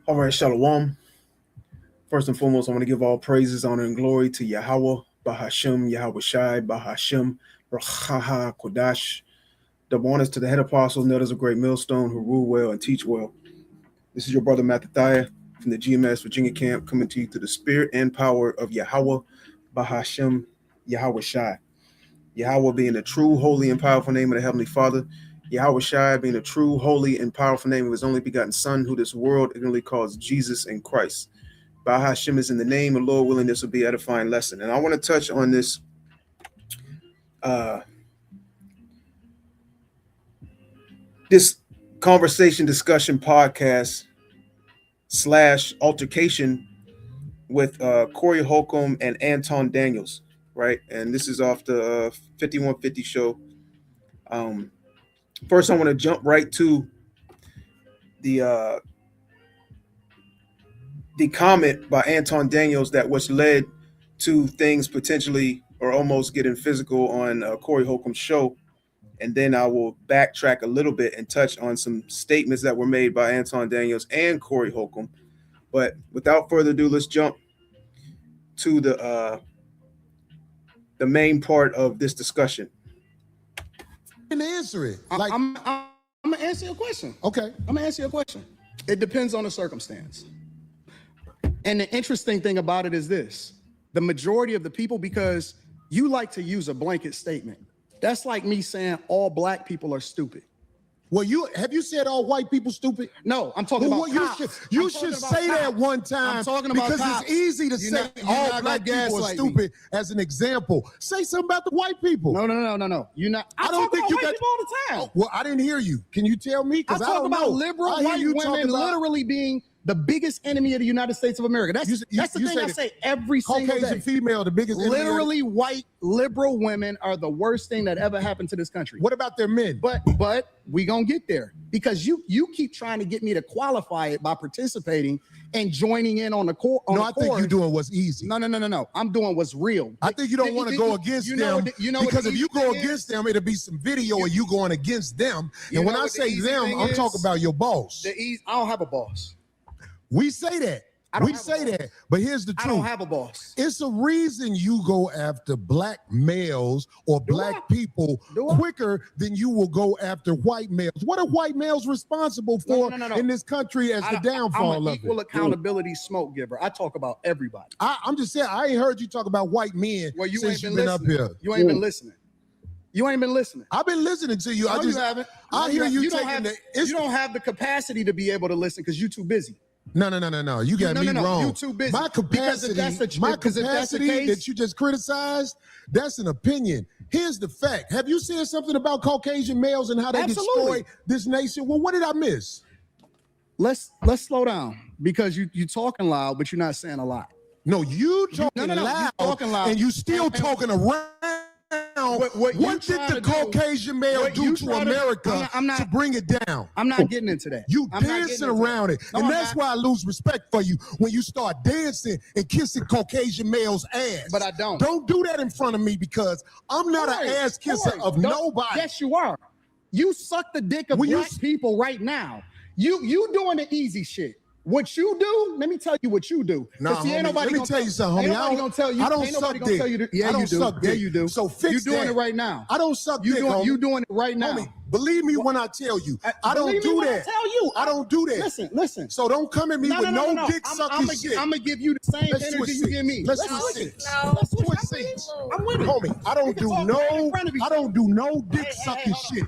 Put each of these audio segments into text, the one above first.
All right, Shalom. First and foremost, I want to give all praises, honor, and glory to Yahweh, Bahashem, Yahweh Shai, Bahashem, Rachaha, Kodash. Double honors to the head apostles, elders of Great Millstone who rule well and teach well. This is your brother Mattathiah from the GMS Virginia camp, coming to you through the spirit and power of Yahweh, Bahashem, Yahweh Shai. Yahweh being the true, holy, and powerful name of the Heavenly Father. Yahweh Shai being the true, holy, and powerful name of his only begotten Son, who this world ignorantly calls Jesus and Christ. Bahashem is in the name, and Lord willing, this will be an edifying lesson. And I want to touch on this this conversation, discussion, podcast / altercation with Corey Holcomb and Anton Daniels, right? And this is off the 5150 show. First, I want to jump right to the comment by Anton Daniels that was led to things potentially or almost getting physical on Corey Holcomb's show. And then I will backtrack a little bit and touch on some statements that were made by Anton Daniels and Corey Holcomb. But without further ado, let's jump to the main part of this discussion. And answer it. Like, I'm gonna answer your question. Okay. I'm gonna answer your question. It depends on the circumstance. And the interesting thing about it is this: the majority of the people, because you like to use a blanket statement. That's like me saying all black people are stupid. Well, have you said all white people stupid? No, I'm talking about cops. You should say that one time. I'm talking about because cops. It's easy to say all black people are stupid as an example. Say something about the white people. No. You're not. I don't think you got people all the time. Oh, well, I didn't hear you. Can you tell me? I talk about liberal white women literally being the biggest enemy of the United States of America. That's the thing I say every single day. Caucasian female, the biggest enemy. Literally, white liberal women are the worst thing that ever happened to this country. What about their men? But we gonna get there because you keep trying to get me to qualify it by participating and joining in on the core. I think you're doing what's easy. No. I'm doing what's real. I think you don't want to go against them because if you go against them, it'll be some video of you going against them. And when I say them, I'm talking about your boss. I don't have a boss. We say that. We say that. But here's the truth. I don't have a boss. It's a reason you go after black males or black people quicker than you will go after white males. What are white males responsible for in this country as the downfall of it? I'm an equal accountability smoke giver. I talk about everybody. I'm just saying, I ain't heard you talk about white men since you've been up here. You ain't been listening. You ain't been listening. I've been listening to you. No, you haven't. I hear you taking you don't have the capacity to be able to listen because you're too busy. No. You got me wrong. You too busy. My capacity that you just criticized, that's an opinion. Here's the fact. Have you said something about Caucasian males and how they destroy this nation? Well, what did I miss? Let's slow down because you talking loud, but you're not saying a lot. No, you talking loud, and you still talking around. What did the Caucasian male do to America to bring it down? I'm not getting into that. You dancing around it. And that's why I lose respect for you when you start dancing and kissing Caucasian males' ass. But I don't. Don't do that in front of me because I'm not an ass kisser of nobody. Yes, you are. You suck the dick of black people right now. You doing the easy shit. What you do, let me tell you what you do. Let me tell you something, homie. I don't suck dick. Yeah, you do. Yeah, you do. So fix that. You're doing it right now. I don't suck dick, homie. You doing it right now. Homie, believe me when I tell you. I don't do that. I don't do that. Listen. So don't come at me with no dick sucking shit. I'm going to give you the same energy you give me. Let's switch seats. I'm with it. Homie, I don't do no dick sucking shit.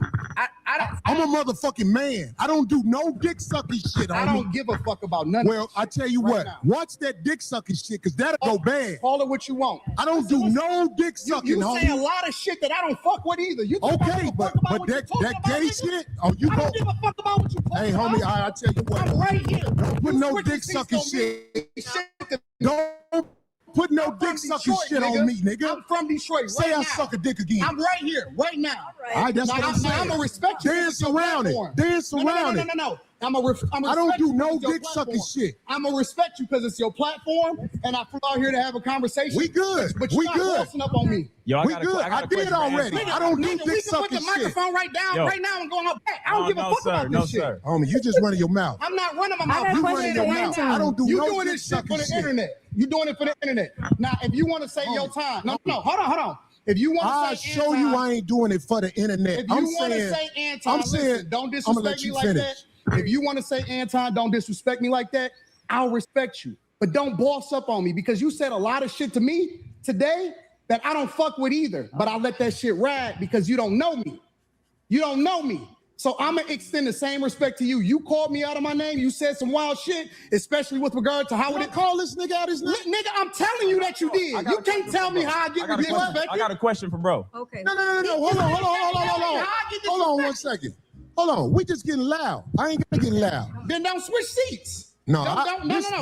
I'm a motherfucking man. I don't do no dick sucking shit. I don't give a fuck about none of Well, I tell you what, watch that dick sucking shit, because that'll go bad. Call it what you want. I don't do no dick sucking, You say a lot of shit that I don't fuck with either. You okay, but that gay shit, oh, you I don't give a fuck about what you talking Hey, homie, I tell you what. I'm right here. Don't put no dick sucking shit. Don't put no dick sucking shit on me, nigga. I'm from Detroit. Say I suck a dick again. I'm right here, right now. All right, that's what I'm saying. I'm gonna respect you. Dance around it. Dance around it. No. I don't do no dick sucking shit. I'm gonna respect you because it's your platform, and I flew out here to have a conversation. We good. But you're not bossing up on me. Yo, we good. I did already. I don't do dick sucking shit. We can put the microphone right now and go out back. I don't give a fuck about this shit. Homie, you just running your mouth. I'm not running my mouth. You running your mouth. I don't do no doing this shit for the internet. You doing it for the internet. Now, if you want to say your time, no, hold on. If you want to say I'll show you I ain't doing it for the internet. If you want to say Anton, listen, don't disrespect me like that. If you want to say Anton, don't disrespect me like that, I'll respect you. But don't boss up on me because you said a lot of shit to me today that I don't fuck with either. But I let that shit ride because you don't know me. You don't know me. So I'm going to extend the same respect to you. You called me out of my name. You said some wild shit, especially with regard to how would it call this nigga out his name? Nigga, I'm telling you that you did. You can't tell me how I get respected. I got a question for bro. Okay. No. Hold on 1 second. Hold on. We just getting loud. I ain't gonna get loud. Then don't switch seats. No.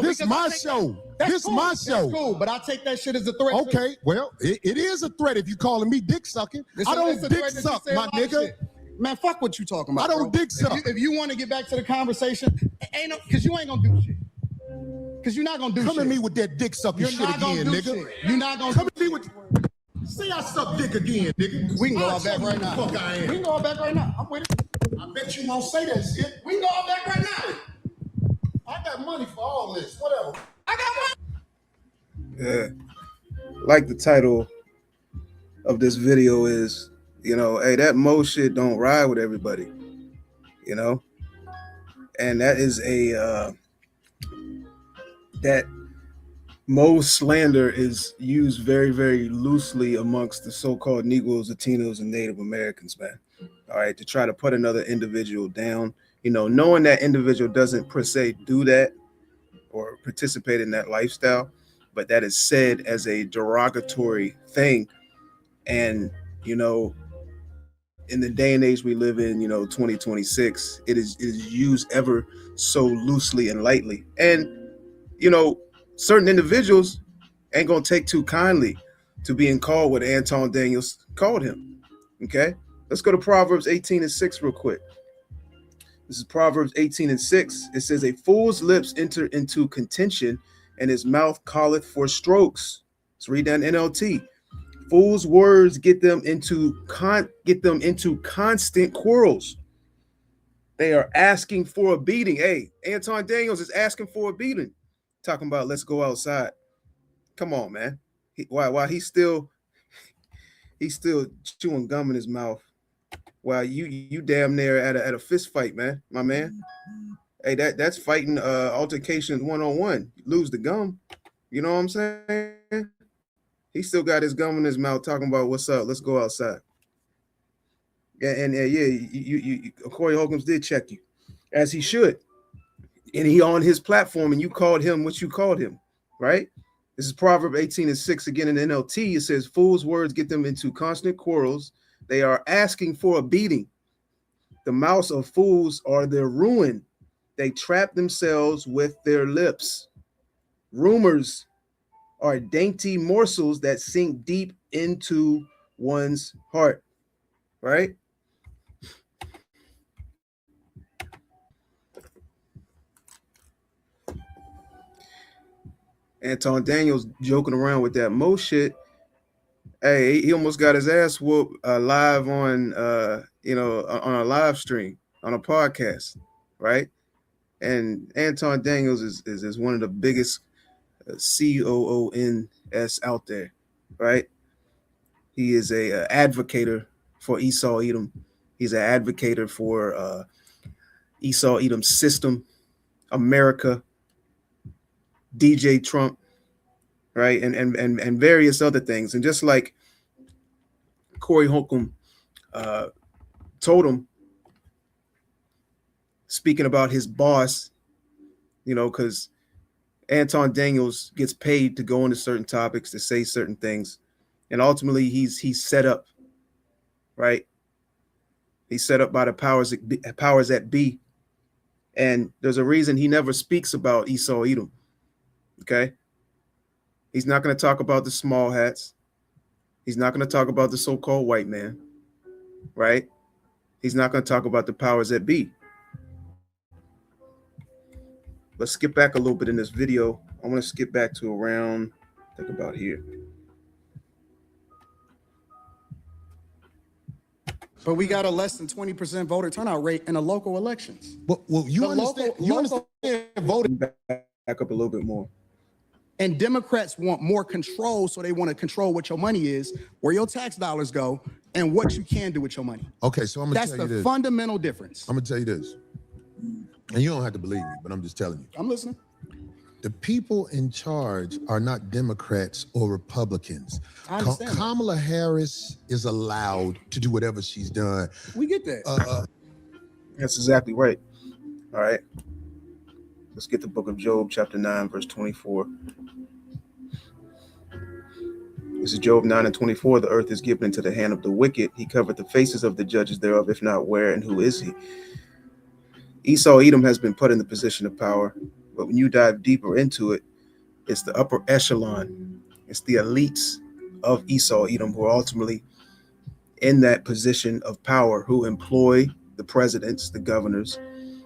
This my show. This my show. That's cool, but I take that shit as a threat. Okay, well, it is a threat if you calling me dick sucking. I don't dick suck, my nigga. Man, fuck what you talking about. I don't dick suck. If you want to get back to the conversation, because you ain't gonna do shit. Because you're not gonna do shit. Come at me with that dick sucking shit again, nigga. You're not gonna come at me with. Say I suck dick again, nigga. We can go out back right now. Fuck I am. We can go out back right now. I'm with it. I bet you won't say that shit. We can go out back right now. I got money for all this. Whatever. I got money. Yeah. Like the title of this video is, you know, hey, that Mo shit don't ride with everybody, you know? And that is that Mo slander is used very, very loosely amongst the so-called Negroes, Latinos, and Native Americans, man. All right, to try to put another individual down, you know, knowing that individual doesn't per se do that or participate in that lifestyle, but that is said as a derogatory thing. And, you know, in the day and age we live in, you know, 2026, it is used ever so loosely and lightly. And, you know, certain individuals ain't gonna take too kindly to being called what Anton Daniels called him. Okay, let's go to Proverbs 18:6 real quick. This is Proverbs 18:6. It says, "A fool's lips enter into contention, and his mouth calleth for strokes." Let's read that in NLT. Fools' words get them into constant quarrels. They are asking for a beating. Hey, Anton Daniels is asking for a beating. Talking about let's go outside. Come on, man. While he's still chewing gum in his mouth, while you damn near at a fist fight, man, my man. Hey, that's fighting altercations 1-on-1. You lose the gum. You know what I'm saying? He still got his gum in his mouth talking about what's up. Let's go outside. And you Corey Holcombs did check you, as he should. And he on his platform, and you called him what you called him, right? This is Proverbs 18:6 again in NLT. It says, "Fools' words get them into constant quarrels. They are asking for a beating. The mouths of fools are their ruin. They trap themselves with their lips. Rumors are dainty morsels that sink deep into one's heart," right? Anton Daniels joking around with that Mo shit. Hey, he almost got his ass whooped live on on a live stream on a podcast, right? And Anton Daniels is one of the biggest COONs out there, right? He is a advocator for Esau Edom. He's an advocator for Esau Edom system, America, DJ Trump, right, and various other things. And just like Corey Holcomb told him, speaking about his boss, you know, because Anton Daniels gets paid to go into certain topics, to say certain things, and ultimately he's set up, right? He's set up by the powers that be, and there's a reason he never speaks about Esau Edom. Okay, he's not going to talk about the small hats. He's not going to talk about the so-called white man, right? He's not going to talk about the powers that be. let's skip back a little bit in this video. I want to skip back to around, think about here. But we got a less than 20% voter turnout rate in the local elections. Well, you understand, Voting back up a little bit more. And Democrats want more control, so they want to control what your money is, where your tax dollars go, and what you can do with your money. Okay, so I'm gonna tell you this. That's the fundamental difference. I'm gonna tell you this, and you don't have to believe me, but I'm just telling you. I'm listening. The people in charge are not Democrats or Republicans. Kamala Harris is allowed to do whatever she's done. We get that. That's exactly right. All right. Let's get the book of Job, chapter 9, verse 24. This is Job 9 and 24. The earth is given into the hand of the wicked. He covered the faces of the judges thereof, if not where and who is he? Esau Edom has been put in the position of power, but when you dive deeper into it, it's the upper echelon. It's the elites of Esau Edom who are ultimately in that position of power, who employ the presidents, the governors,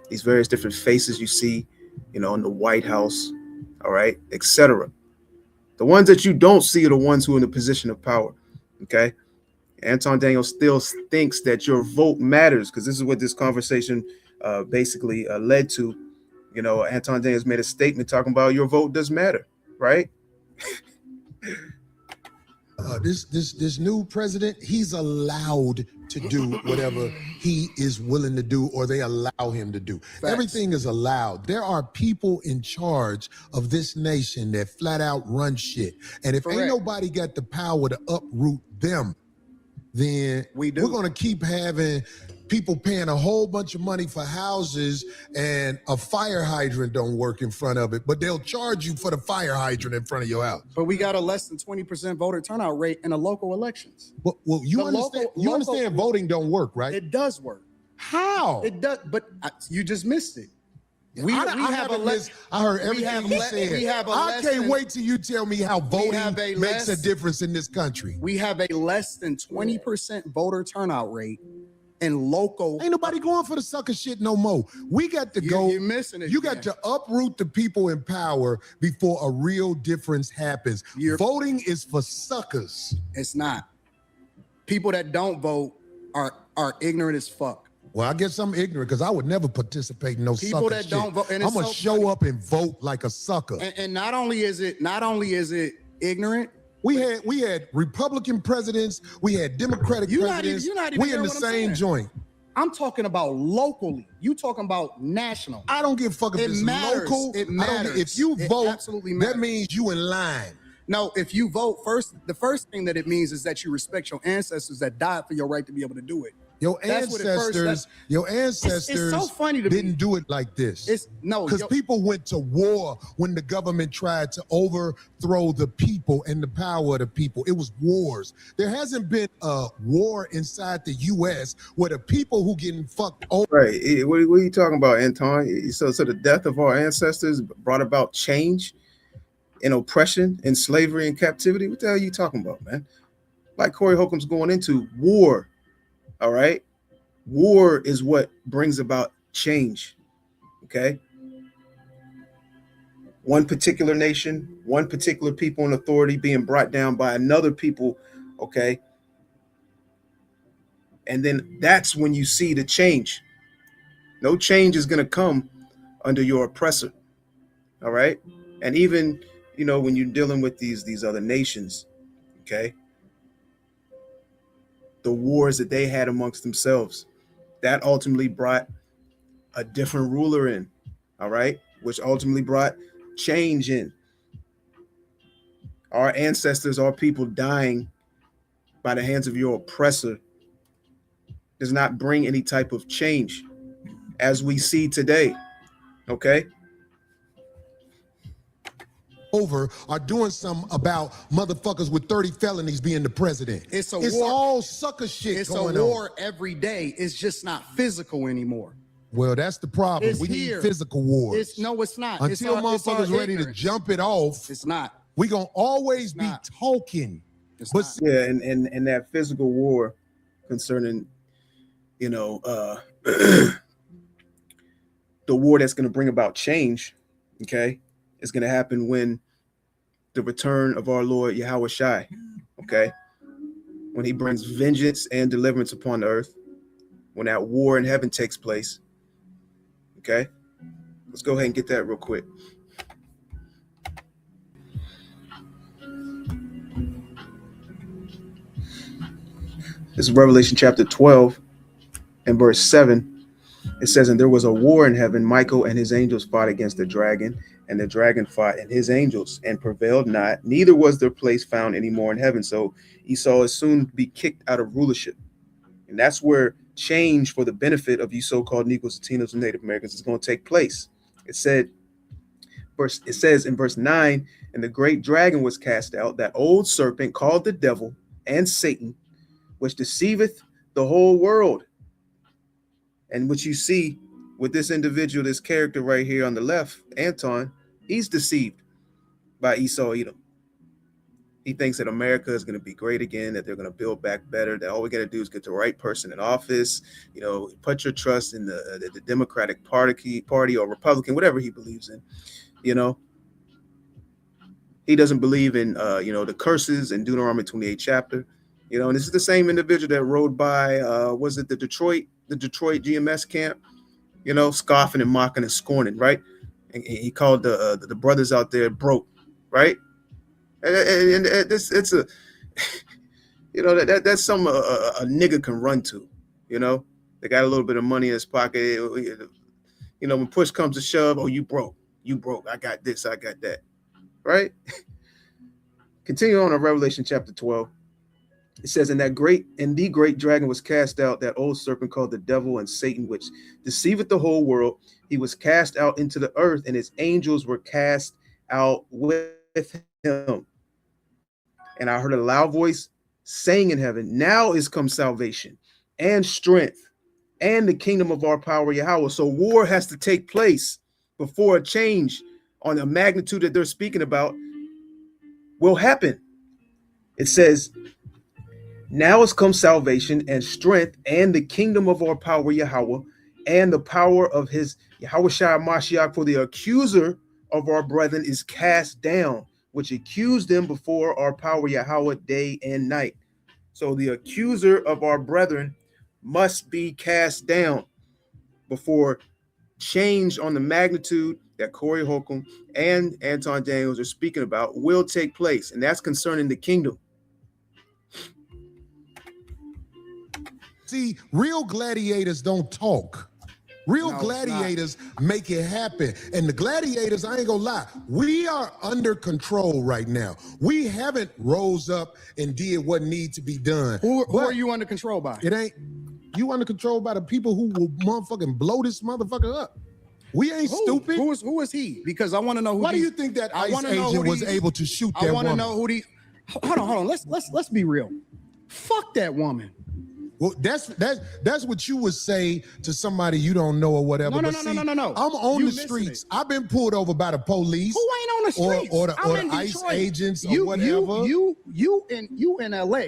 these various different faces you see, in the White House, all right, etc. The ones that you don't see are the ones who are in the position of power, okay? Anton Daniel still thinks that your vote matters, because this is what this conversation basically led to. Anton Daniel's made a statement talking about your vote does matter, right? This new president, he's allowed to do whatever he is willing to do, or they allow him to do. Facts. Everything is allowed. There are people in charge of this nation that flat out run shit. And if ain't nobody got the power to uproot them, then we're going to keep having people paying a whole bunch of money for houses and a fire hydrant don't work in front of it, but they'll charge you for the fire hydrant in front of your house. But we got a less than 20% voter turnout rate in the local elections. Well, you understand voting don't work, right? It does work. How? It does, but we just missed it. I heard everything you said. I can't wait till you tell me how voting makes a difference in this country. We have a less than 20% voter turnout rate in local. Ain't nobody going for the sucker shit no more. We got to go. You're missing it. You got to uproot the people in power before a real difference happens. Voting is for suckers. It's not. People that don't vote are ignorant as fuck. Well, I guess I'm ignorant because I would never participate in no people sucker that shit. don't vote. And I'm gonna show up and vote like a sucker. And not only is it ignorant. We had Republican presidents. We had Democratic presidents. We in the same joint. I'm talking about locally. You talking about national. I don't give a fuck if it's local. It matters. If you vote, absolutely matters. That means you in line. No, if you vote first, the first thing that it means is that you respect your ancestors that died for your right to be able to do it. Your ancestors it's so funny to didn't do it like this. Because people went to war when the government tried to overthrow the people and the power of the people. It was wars. There hasn't been a war inside the U.S. where the people who getting fucked over. Right. What are you talking about, Anton? So the death of our ancestors brought about change and oppression and slavery and captivity? What the hell are you talking about, man? Like Corey Holcomb's going into war. All right. War is what brings about change. Okay. One particular nation, one particular people in authority being brought down by another people. Okay. And then that's when you see the change. No change is going to come under your oppressor. All right. And even, when you're dealing with these other nations, okay, the wars that they had amongst themselves, that ultimately brought a different ruler in, all right, which ultimately brought change in. Our ancestors, our people dying by the hands of your oppressor does not bring any type of change as we see today, okay? Over are doing something about motherfuckers with 30 felonies being the president. It's war. All sucker shit it's going a war on. Every day. It's just not physical anymore. Well, that's the problem. We need physical wars. No, it's not. Until motherfuckers ready to jump it off, it's not. We gonna always be talking. Yeah, and that physical war concerning, the war that's going to bring about change, Okay, it's going to happen when the return of our Lord Yahweh Shai. Okay, when he brings vengeance and deliverance upon the earth, when that war in heaven takes place. Okay, let's go ahead and get that real quick. This is Revelation chapter 12 and verse 7. It says, and there was a war in heaven. Michael and his angels fought against the dragon, and the dragon fought and his angels and prevailed not. Neither was their place found any more in heaven. So Esau is soon to be kicked out of rulership. And that's where change for the benefit of you so-called Negroes, Latinos, and Native Americans is going to take place. It says in verse 9, and the great dragon was cast out, that old serpent called the devil and Satan, which deceiveth the whole world. And what you see with this individual, this character right here on the left, Anton, he's deceived by Esau Edom. He thinks that America is going to be great again, that they're going to build back better, that all we got to do is get the right person in office. You know, put your trust in the Democratic Party or Republican, whatever he believes in. You know, he doesn't believe in, the curses in Deuteronomy 28 chapter. You know, and this is the same individual that rode by, was it the Detroit GMS camp, you know, scoffing and mocking and scorning, right? And he called the brothers out there broke, right? And it's a, you know, that's some a nigga can run to, you know. They got a little bit of money in his pocket, you know. When push comes to shove, oh, you broke, I got this, I got that, right? Continue on in Revelation chapter 12. It says, and the great dragon was cast out, that old serpent called the devil and Satan, which deceiveth the whole world. He was cast out into the earth, and his angels were cast out with him. And I heard a loud voice saying in heaven, now is come salvation and strength and the kingdom of our power Yahweh. So war has to take place before a change on the magnitude that they're speaking about will happen. It says, now has come salvation and strength and the kingdom of our power Yahweh and the power of his Yahweh Shai Mashiach, for the accuser of our brethren is cast down, which accused them before our power Yahweh day and night. So the accuser of our brethren must be cast down before change on the magnitude that Corey Holcomb and Anton Daniels are speaking about will take place. And that's concerning the kingdom. See, real gladiators don't talk. Real gladiators make it happen. And the gladiators, I ain't gonna lie, we are under control right now. We haven't rose up and did what needs to be done. Who are you under control by? It ain't, you under control by the people who will motherfucking blow this motherfucker up. We ain't stupid. Who is he? Because I want to know who. Why do you think that ICE agent was able to shoot that woman? I want to know who the. Hold on. Let's be real. Fuck that woman. Well, that's what you would say to somebody you don't know or whatever. No. I'm on the streets. I've been pulled over by the police. Who ain't on the streets? Or the ICE agents or whatever. You in LA.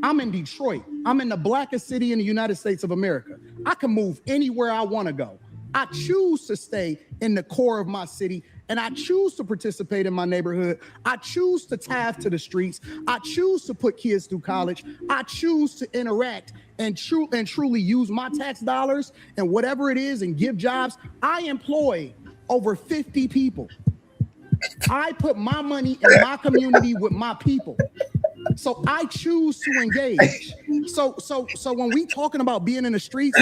I'm in Detroit. I'm in the blackest city in the United States of America. I can move anywhere I want to go. I choose to stay in the core of my city, and I choose to participate in my neighborhood. I choose to tithe to the streets. I choose to put kids through college. I choose to interact and truly use my tax dollars and whatever it is and give jobs. I employ over 50 people. I put my money in my community with my people. So I choose to engage. So when we talking about being in the streets,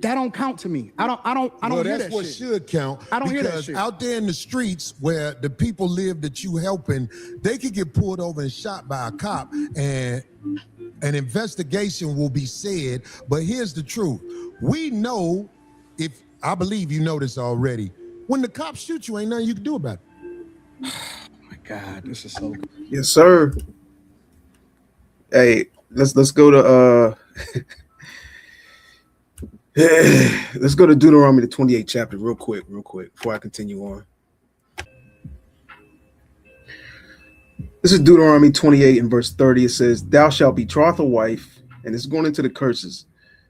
that don't count to me. I don't hear that shit. That's what should count. I don't hear that shit. Because out there in the streets where the people live that you helping, they could get pulled over and shot by a cop, and an investigation will be said. But here's the truth. We know, if I believe you know this already, when the cops shoot you, ain't nothing you can do about it. Oh my God, this is so good. Yes, sir. Hey, let's go to let's go to Deuteronomy the 28th chapter real quick before I continue on. This is Deuteronomy 28 and verse 30. It says, thou shalt betroth a wife, and it's going into the curses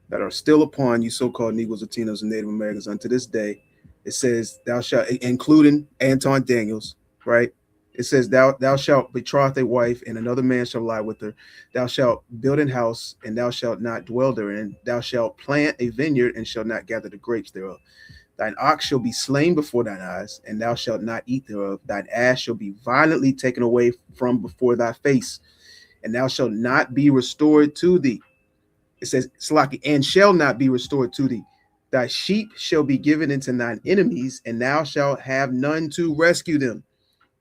that are still upon you so-called Negroes, Latinos, and Native Americans unto this day, It says, thou shalt, including Anton Daniels, right? It says, thou shalt betroth a wife, and another man shall lie with her. Thou shalt build an house, and thou shalt not dwell therein. Thou shalt plant a vineyard, and shalt not gather the grapes thereof. Thine ox shall be slain before thine eyes, and thou shalt not eat thereof. Thine ass shall be violently taken away from before thy face, and thou shalt not be restored to thee. It says, Slaki, and shall not be restored to thee. Thy sheep shall be given into thine enemies, and thou shalt have none to rescue them.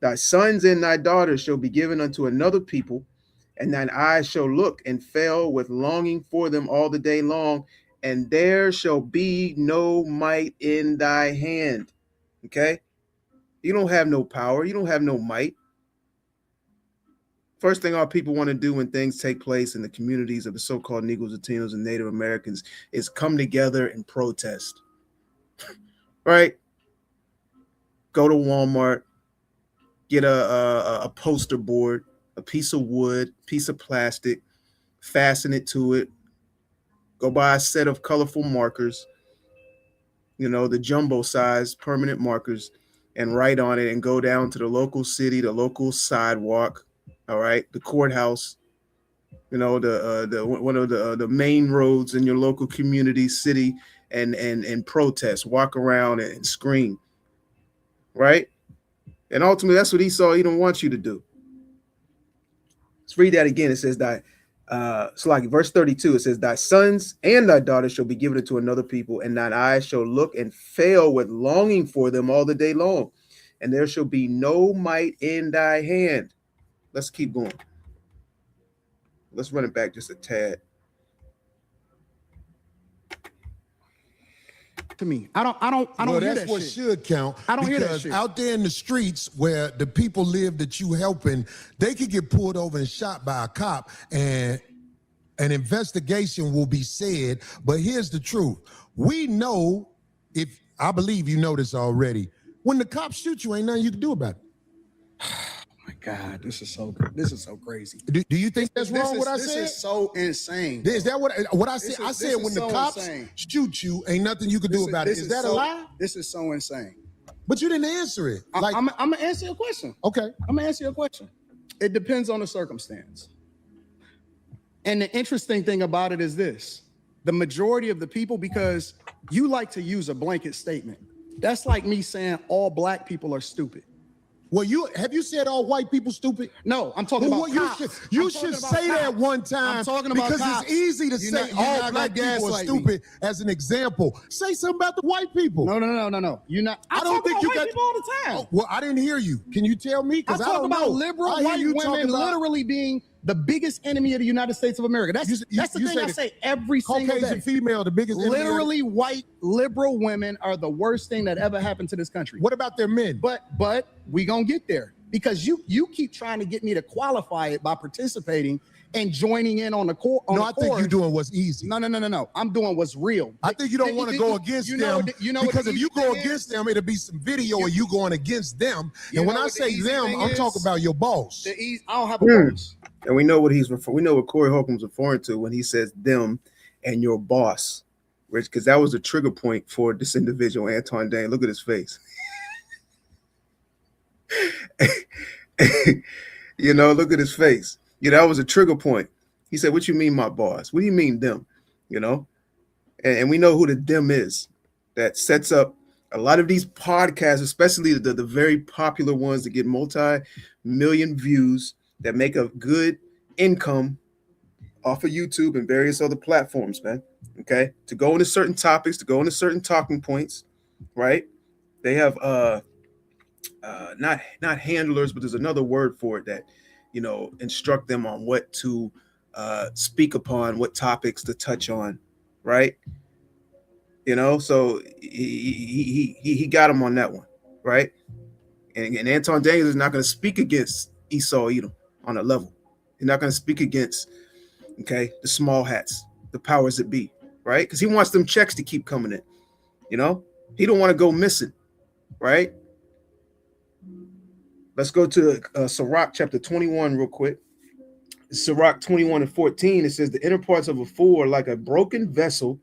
Thy sons and thy daughters shall be given unto another people, and thine eyes shall look and fail with longing for them all the day long, and there shall be no might in thy hand. Okay? You don't have no power, you don't have no might. First thing our people want to do when things take place in the communities of the so-called Negroes, Latinos, and Native Americans is come together and protest. Right? Go to Walmart, get a poster board, a piece of wood, piece of plastic, fasten it to it, go buy a set of colorful markers, the jumbo size permanent markers, and write on it and go down to the local city, the local sidewalk, all right, the courthouse, the one of the main roads in your local community, city, and protest, walk around and scream, right? And ultimately, that's what Esau Edom wants you to do. Let's read that again. It says that, verse 32, it says, thy sons and thy daughters shall be given unto another people, and thine eyes shall look and fail with longing for them all the day long, and there shall be no might in thy hand. Let's keep going. Let's run it back just a tad. To me, I don't Well, hear that's that what shit. should count. I don't hear that because shit. out there in the streets where the people live that you helping, they could get pulled over and shot by a cop, and an investigation will be said. But here's the truth: we know, if I believe you know this already, when the cops shoot you, ain't nothing you can do about it. My God, this is so crazy. Do you think that's wrong? What I said? This is so insane. Is that what I said? I said when the cops shoot you, ain't nothing you can do about it. Is that a lie? This is so insane. But you didn't answer it. I'm gonna answer your question. Okay. I'm gonna answer your question. It depends on the circumstance. And the interesting thing about it is this: the majority of the people, because you like to use a blanket statement. That's like me saying all black people are stupid. Well, have you said all white people stupid? No, I'm talking about cops. You should say that one time. I'm talking about because cops. it's easy to say all black people are stupid as an example. Say something about the white people. No. You're not. I don't think you got people all the time. Oh, well, I didn't hear you. Can you tell me? Because I talk don't about know. liberal white women literally being the biggest enemy of the United States of America. That's the thing I say every single day. Caucasian female, the biggest enemy. Literally, white liberal women are the worst thing that ever happened to this country. What about their men? But we gonna get there, because you keep trying to get me to qualify it by participating and joining in on the court. I think you're doing what's easy. No. I'm doing what's real. I think you don't want to go against them, because if you go against them, it'll be some video of you going against them. And when I say them, I'm talking about your boss. I don't have a boss. And we know what we know what Corey Holcomb's referring to when he says them and your boss, Rich, because that was a trigger point for this individual, Anton Dane. Look at his face. Look at his face. That was a trigger point. He said, what you mean, my boss? What do you mean them? And we know who the them is that sets up a lot of these podcasts, especially the very popular ones that get multi-million views, that make a good income off of YouTube and various other platforms, man. Okay. To go into certain topics, to go into certain talking points, right? They have not handlers, but there's another word for it that, instruct them on what to speak upon, what topics to touch on, right? So he got him on that one, right? And Anton Daniels is not going to speak against Esau Edom on a level. He's not going to speak against, the small hats, the powers that be, right? Because he wants them checks to keep coming in, He don't want to go missing, right? Let's go to Sirach chapter 21 real quick. Sirach 21:14, it says, the inner parts of a fool are like a broken vessel.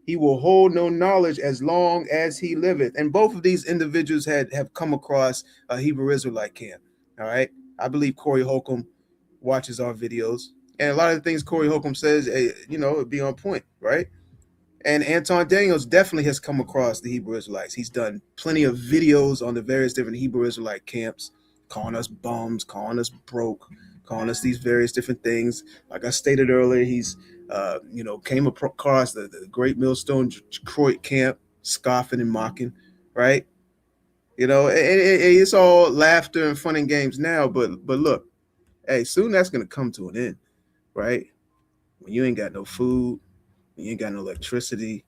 he will hold no knowledge as long as he liveth. And both of these individuals have come across a Hebrew Israelite camp. All right. I believe Corey Holcomb watches our videos. And a lot of the things Corey Holcomb says, it'd be on point, right? And Anton Daniels definitely has come across the Hebrew Israelites. He's done plenty of videos on the various different Hebrew Israelite camps, calling us bums, calling us broke, calling us these various different things. Like I stated earlier, he's came across the Great Millstone Detroit camp, scoffing and mocking, right? It's all laughter and fun and games now, but look, hey, soon that's gonna come to an end, right? When you ain't got no food, when you ain't got no electricity,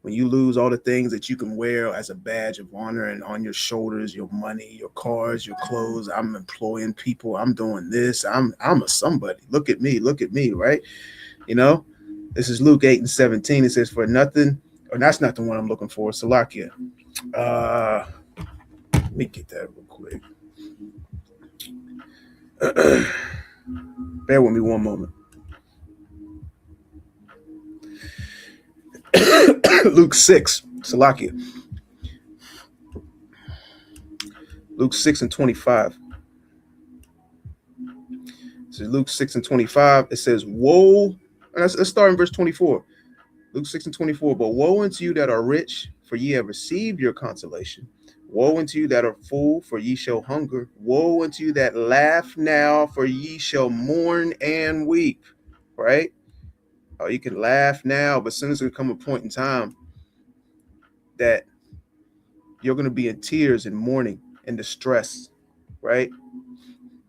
when you lose all the things that you can wear as a badge of honor and on your shoulders, your money, your cars, your clothes. I'm employing people. I'm doing this. I'm a somebody. Look at me, right? This is Luke 8:17. It says, for nothing, or that's not the one I'm looking for. Salakia. Let me get that real quick. Bear with me one moment. Luke 6, Salakia. Luke 6:25. This is Luke 6:25. It says, woe. Let's start in verse 24. Luke 6:24. But woe unto you that are rich, for ye have received your consolation. Woe unto you that are full, for ye shall hunger. Woe unto you that laugh now, for ye shall mourn and weep. Right? Oh, you can laugh now, but soon as there come a point in time that you're going to be in tears and mourning and distress, right?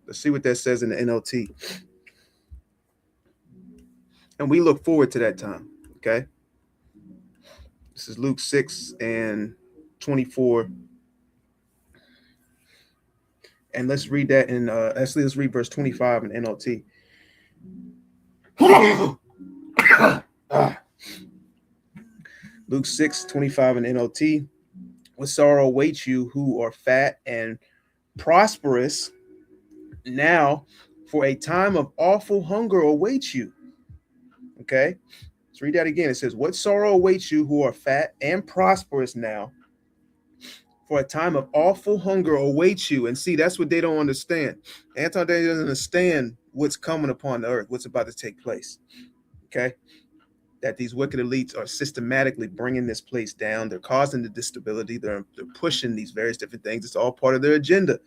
Let's see what that says in the NLT. And we look forward to that time, okay? This is Luke 6:24. And let's read that in, let's read verse 25 in NLT. Luke 6:25 in NLT. What sorrow awaits you who are fat and prosperous now, for a time of awful hunger awaits you. Okay, let's read that again. It says, what sorrow awaits you who are fat and prosperous now, for a time of awful hunger awaits you. And see, that's what they don't understand. Anton doesn't understand what's coming upon the earth, what's about to take place. Okay, that these wicked elites are systematically bringing this place down. They're causing the instability. They're pushing these various different things. It's all part of their agenda,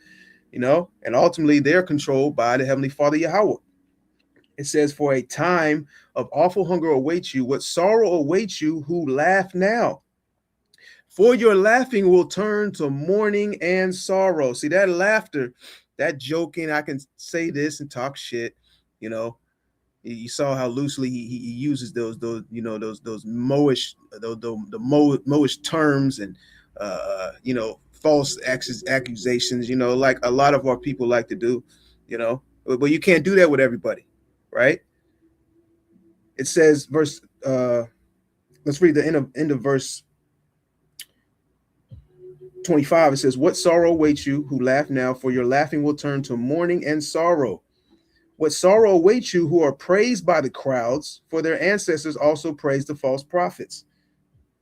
and ultimately they're controlled by the Heavenly Father Yahweh. It says, for a time of awful hunger awaits you. What sorrow awaits you who laugh now? For your laughing will turn to mourning and sorrow. See, that laughter, that joking, I can say this and talk shit, You saw how loosely he uses those Moish Moish terms and false accusations, like a lot of our people like to do, but you can't do that with everybody, right? It says let's read the end of verse 25. It says, what sorrow awaits you who laugh now, for your laughing will turn to mourning and sorrow. What sorrow awaits you who are praised by the crowds, for their ancestors also praised the false prophets,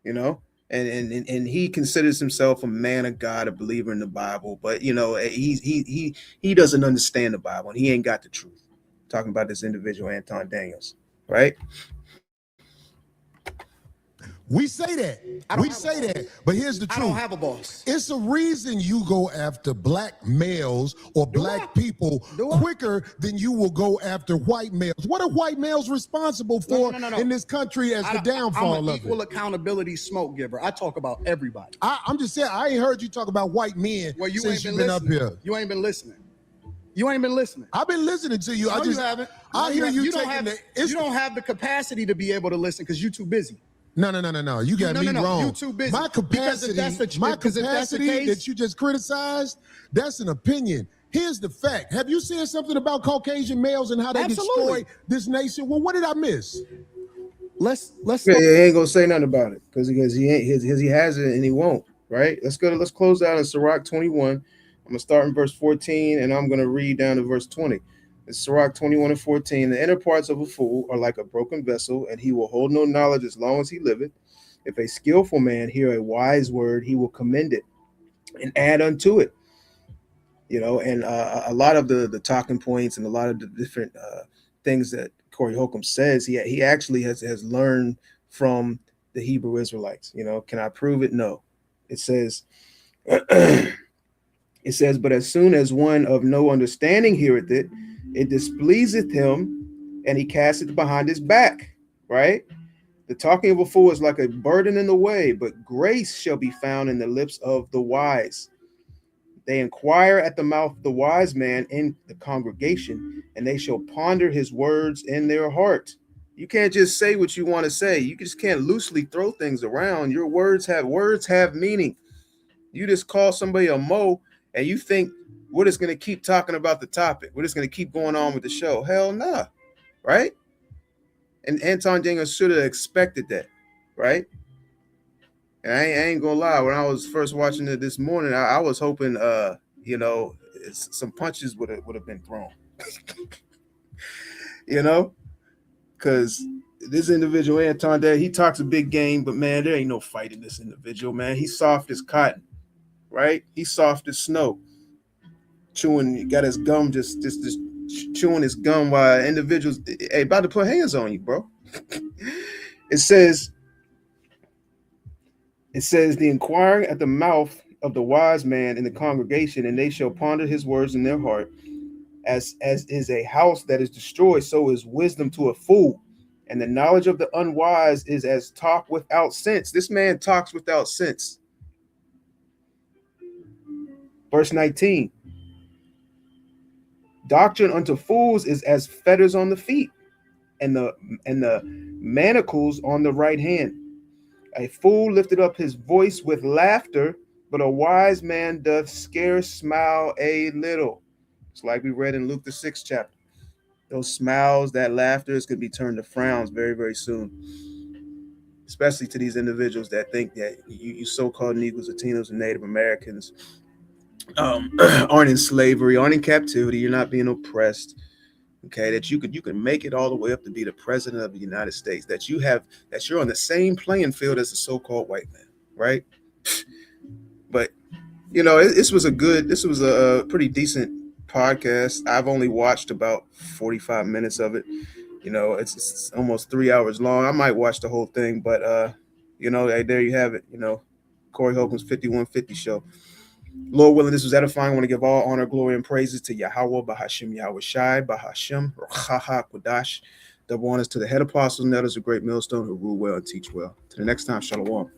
and he considers himself a man of God, a believer in the Bible, but he doesn't understand the Bible and he ain't got the truth. Talking about this individual, Anton Daniels, right? We say that. But here's the truth. I don't have a boss. It's a reason you go after black males or black people quicker than you will go after white males. What are white males responsible for in this country as the downfall I'm an of equal it? accountability smoke giver. I talk about everybody. I'm just saying, I ain't heard you talk about white men since you've been up here. You ain't been listening. You ain't been listening. I've been listening to you. No, you haven't. I hear you taking you don't have the capacity to be able to listen because you're too busy. No. You got me wrong. You too busy. My capacity that you just criticized, that's an opinion. Here's the fact. Have you seen something about Caucasian males and how they destroy this nation? Well, what did I miss? Let's he ain't gonna say nothing about it because he ain't he has it and he won't, right? Let's close out in Sirach 21. I'm gonna start in verse 14 and I'm gonna read down to verse 20. It's Sirach 21:14. The inner parts of a fool are like a broken vessel, and he will hold no knowledge as long as he liveth. If a skillful man hear a wise word, he will commend it and add unto it. And a lot of the talking points and a lot of the different things that Corey Holcomb says, he actually has learned from the Hebrew Israelites. Can I prove it? No. It says, it says, but as soon as one of no understanding heareth it, it displeaseth him, and he casteth it behind his back. Right? The talking of a fool is like a burden in the way, but grace shall be found in the lips of the wise. They inquire at the mouth of the wise man in the congregation, and they shall ponder his words in their heart. You can't just say what you want to say. You just can't loosely throw things around. Your words have meaning. You just call somebody a mo, and you think we're just going to keep talking about the topic. We're just going to keep going on with the show. Hell nah, right? And Anton Daniels should have expected that, right? And I ain't gonna lie. When I was first watching it this morning, I was hoping, some punches would have been thrown, you know, because this individual Anton, there, he talks a big game, but man, there ain't no fight in this individual. Man, he's soft as cotton, right? He's soft as snow. Chewing, got his gum just chewing his gum while individuals about to put hands on you, bro. It says. It says, the inquiring at the mouth of the wise man in the congregation, and they shall ponder his words in their heart. As is a house that is destroyed, so is wisdom to a fool. And the knowledge of the unwise is as talk without sense. This man talks without sense. Verse 19. Doctrine unto fools is as fetters on the feet, and the manacles on the right hand. A fool lifted up his voice with laughter, but a wise man doth scarce smile a little. It's like we read in Luke the 6th chapter. Those smiles, that laughter is going to be turned to frowns very, very soon. Especially to these individuals that think that you so-called Negroes, Latinos, and Native Americans aren't in slavery, aren't in captivity, you're not being oppressed. Okay, that you can make it all the way up to be the president of the United States, that you're on the same playing field as the so-called white man, right? But this was a pretty decent podcast. I've only watched about 45 minutes of it. It's almost 3 hours long. I might watch the whole thing, but hey, there you have it. Corey Holcomb's 5150 show. Lord willing, this was edifying. I want to give all honor, glory, and praises to Yahweh, Bahashim, Yahweh Shai, Bahashim, Rachaha, Kodash. Double honors to the head apostles and elders of Great Millstone who rule well and teach well. To the next time, Shalom.